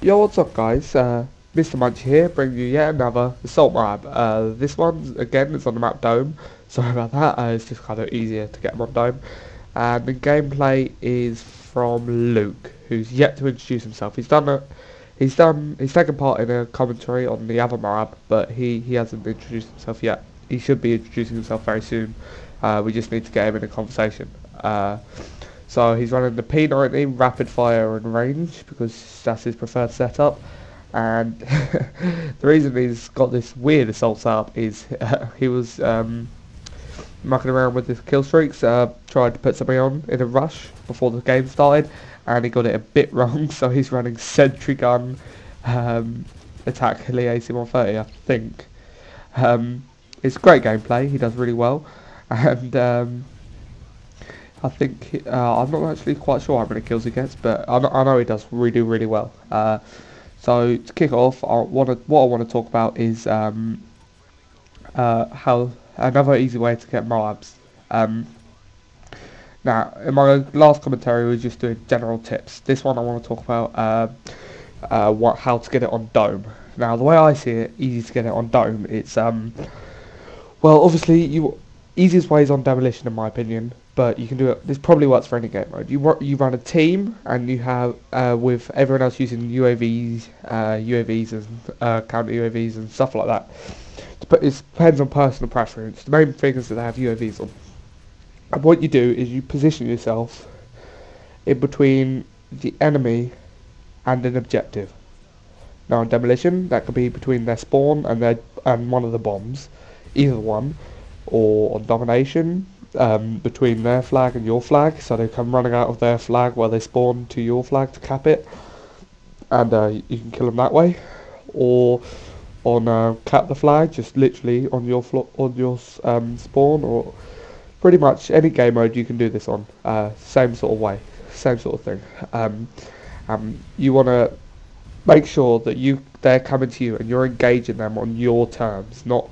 Yo, what's up guys? Mr. Munch here, bringing you yet another Assault map. This one, again, is on the map Dome. Sorry about that, it's just kind of easier to get them on Dome. And the gameplay is from Luke, who's yet to introduce himself. He's taken part in a commentary on the other map, but he hasn't introduced himself yet. He should be introducing himself very soon. We just need to get him in a conversation. So he's running the P90 rapid fire and range because that's his preferred setup. And the reason he's got this weird assault setup is he was mucking around with his kill streaks, tried to put something on in a rush before the game started, and he got it a bit wrong. So he's running sentry gun, attack Hilly AC-130, I think. It's great gameplay. He does really well, and I think I'm not actually quite sure how many kills he gets, but I know he does do really well. So to kick off, what I want to talk about is how another easy way to get Moabs. Now, in my last commentary, we were just doing general tips. This one, I want to talk about how to get it on Dome. Now, the way I see it, easy to get it on Dome. It's well, obviously, easiest way is on Demolition, in my opinion. But you can do it. This probably works for any game mode. You run a team, and you have with everyone else using UAVs, UAVs and counter UAVs and stuff like that. But it depends on personal preference. The main thing is that they have UAVs on. And what you do is you position yourself in between the enemy and an objective. Now, on Demolition, that could be between their spawn and one of the bombs, either one, or on Domination. Between their flag and your flag, so they come running out of their flag while they spawn to your flag to cap it, and you can kill them that way. Or on cap the flag, just literally on your spawn, or pretty much any game mode you can do this on. Same sort of way, same sort of thing. You want to make sure that they're coming to you and you're engaging them on your terms, not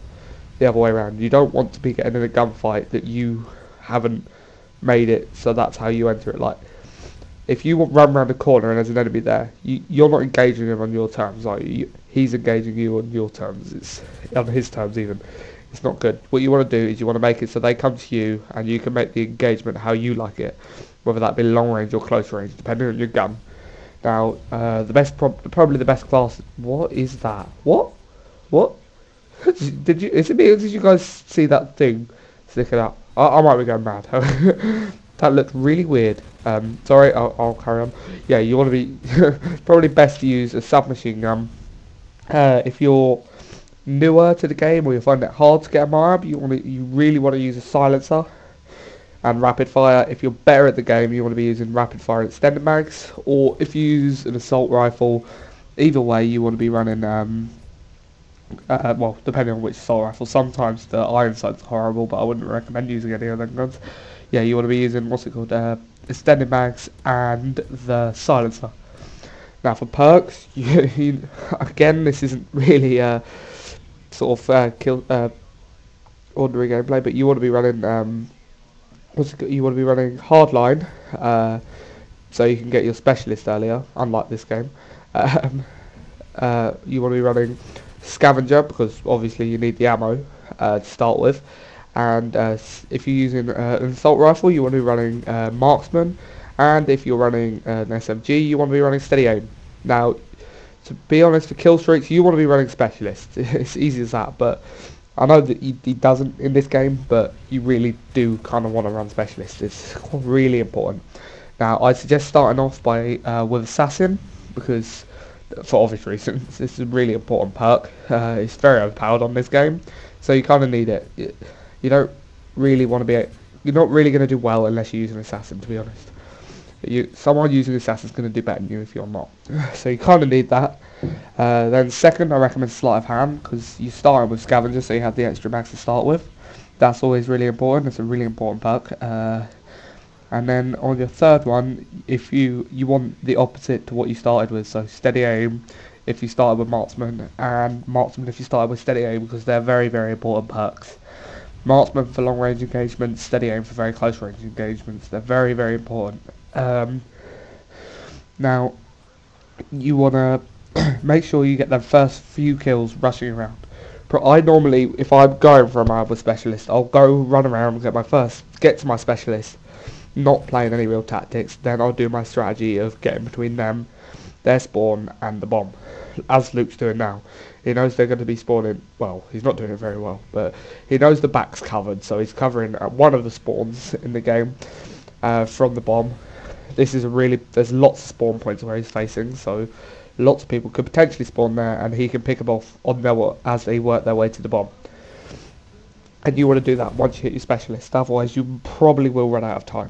the other way around. You don't want to be getting in a gunfight that you haven't made it, so that's how you enter it. Like, if you run around the corner and there's an enemy there, you're not engaging him on your terms. Like, he's engaging you on your terms. It's on his terms even. It's not good. What you want to do is you want to make it so they come to you and you can make the engagement how you like it, whether that be long range or close range, depending on your gun. Now, probably the best class. What is that? What? Did you? Is it me or did you guys see that thing sticking out? I might be going mad. That looked really weird. Sorry, I'll carry on. Yeah, you want to be probably best to use a submachine gun. If you're newer to the game or you find it hard to get a Moab, you really want to use a silencer and rapid fire. If you're better at the game, you want to be using rapid fire and extended mags. Or if you use an assault rifle, either way, you want to be running. Well, depending on which assault rifle. Sometimes the iron sight's horrible, but I wouldn't recommend using any of them guns. Yeah, you want to be using, what's it called, extended mags and the silencer. Now for perks, again, this isn't really sort of ordinary gameplay, but you want to be running you want to be running hardline, so you can get your specialist earlier, unlike this game. You want to be running scavenger because obviously you need the ammo to start with, and if you're using an assault rifle, you want to be running marksman, and if you're running an SMG, you want to be running steady aim. Now, to be honest, for kill streaks, you want to be running specialist. It's easy as that, but I know that he doesn't in this game, but you really do kind of want to run specialist. It's really important. Now, I suggest starting off by with assassin, because for obvious reasons, this is a really important perk. It's very overpowered on this game, so you kind of need it. You don't really want to be. You're not really going to do well unless you use an assassin, to be honest. Someone using assassin is going to do better than you if you're not. So you kind of need that. Then second, I recommend sleight of hand because you start with scavenger, so you have the extra max to start with. That's always really important. It's a really important perk. And then on your third one, if you want the opposite to what you started with, so steady aim if you started with marksman, and marksman if you started with steady aim, because they're very, very important perks. Marksman for long range engagements, steady aim for very close range engagements. They're very, very important. Now, you want to make sure you get the first few kills rushing around. But I normally, if I'm going for a Moab with specialist, I'll go run around and get to my specialist, not playing any real tactics. Then I'll do my strategy of getting between them, their spawn, and the bomb, as Luke's doing now. He knows they're going to be spawning. Well, he's not doing it very well, but he knows the back's covered, so he's covering one of the spawns in the game from the bomb. There's lots of spawn points where he's facing, so lots of people could potentially spawn there, and he can pick them off as they work their way to the bomb. And you want to do that once you hit your specialist, otherwise you probably will run out of time.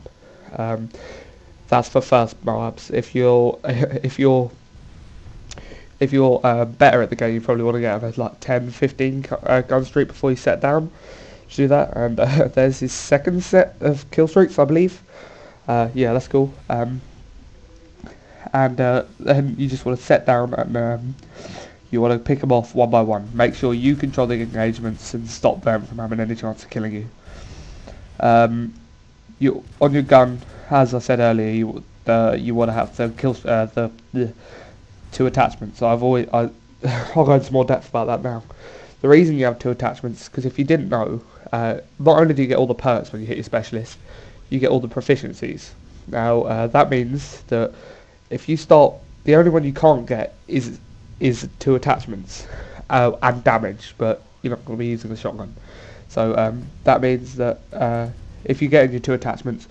That's for first Moabs. If you're better at the game, you probably want to get on like 10, 15 gun streak before you set down to do that. And there's his second set of kill streaks, I believe. Yeah, that's cool. And then you just want to set down and you want to pick them off one by one. Make sure you control the engagements and stop them from having any chance of killing you. You on your gun, as I said earlier, you want to have the the 2 attachments. So I'll go into more depth about that now. The reason you have 2 attachments is because if you didn't know, not only do you get all the perks when you hit your specialist, you get all the proficiencies. Now that means that if you start, the only one you can't get is 2 attachments and damage, but you're not going to be using the shotgun. So that means that if you get your 2 attachments,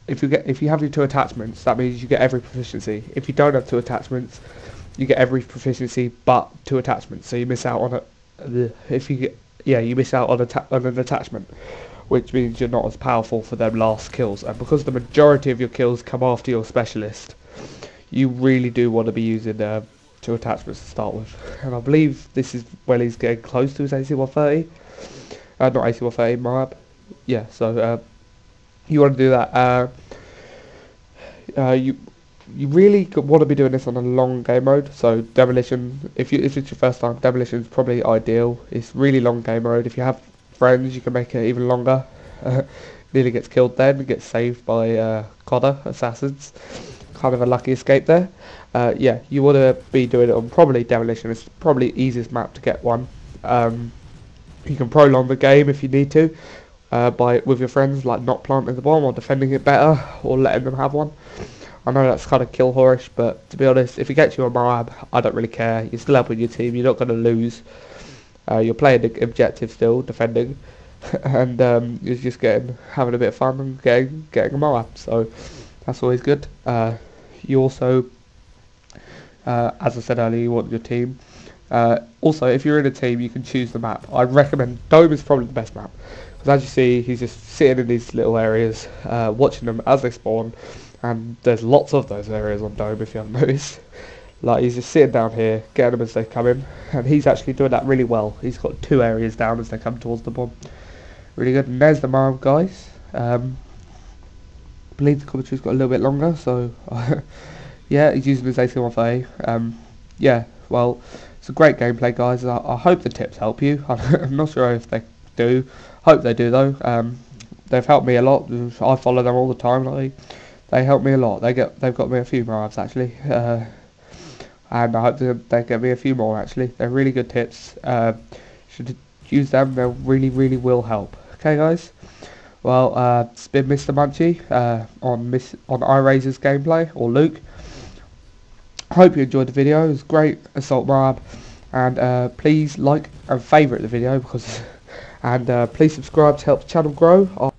if you have your 2 attachments, that means you get every proficiency. If you don't have 2 attachments, you get every proficiency but 2 attachments. So you miss out on you miss out on an attachment, which means you're not as powerful for them last kills. And because the majority of your kills come after your specialist, you really do want to be using 2 attachments to start with. And I believe this is when he's getting close to his AC-130. Not AC-130, Moab. Yeah, so you want to do that. You really want to be doing this on a long game mode. So demolition, if it's your first time, demolition is probably ideal. It's really long game mode. If you have friends, you can make it even longer. Nearly gets killed then, gets saved by Codder assassins. Kind of a lucky escape there. Yeah, you want to be doing it on probably demolition. It's probably the easiest map to get one. You can prolong the game if you need to with your friends, like not planting the bomb or defending it better or letting them have one. I know that's kind of kill horish, but to be honest, if it gets you a Moab, I don't really care. You're still helping your team. You're not going to lose. You're playing the objective still, defending, and you're just having a bit of fun and getting a Moab. So that's always good. You also, as I said earlier, you want your team. Also, if you're in a team, you can choose the map. I recommend Dome is probably the best map, because as you see, he's just sitting in these little areas, watching them as they spawn, and there's lots of those areas on Dome if you haven't noticed. Like, he's just sitting down here, getting them as they come in, and he's actually doing that really well. He's got 2 areas down as they come towards the bomb. Really good. And there's the Moab, guys. I believe the commentary's got a little bit longer, so yeah, he's using his AC-130. Yeah, well, it's a great gameplay, guys. I hope the tips help you. I'm not sure if they do. Hope they do, though. They've helped me a lot. I follow them all the time. They help me a lot. They've got me a few Moabs, actually. And I hope they get me a few more, actually. They're really good tips. Should use them. They really, really will help. Okay, guys. Well, it's been Mr. Munchie on iRazor's gameplay, or Luke. Hope you enjoyed the video. It was great, Assault Moab. And please like and favourite the video, and please subscribe to help the channel grow.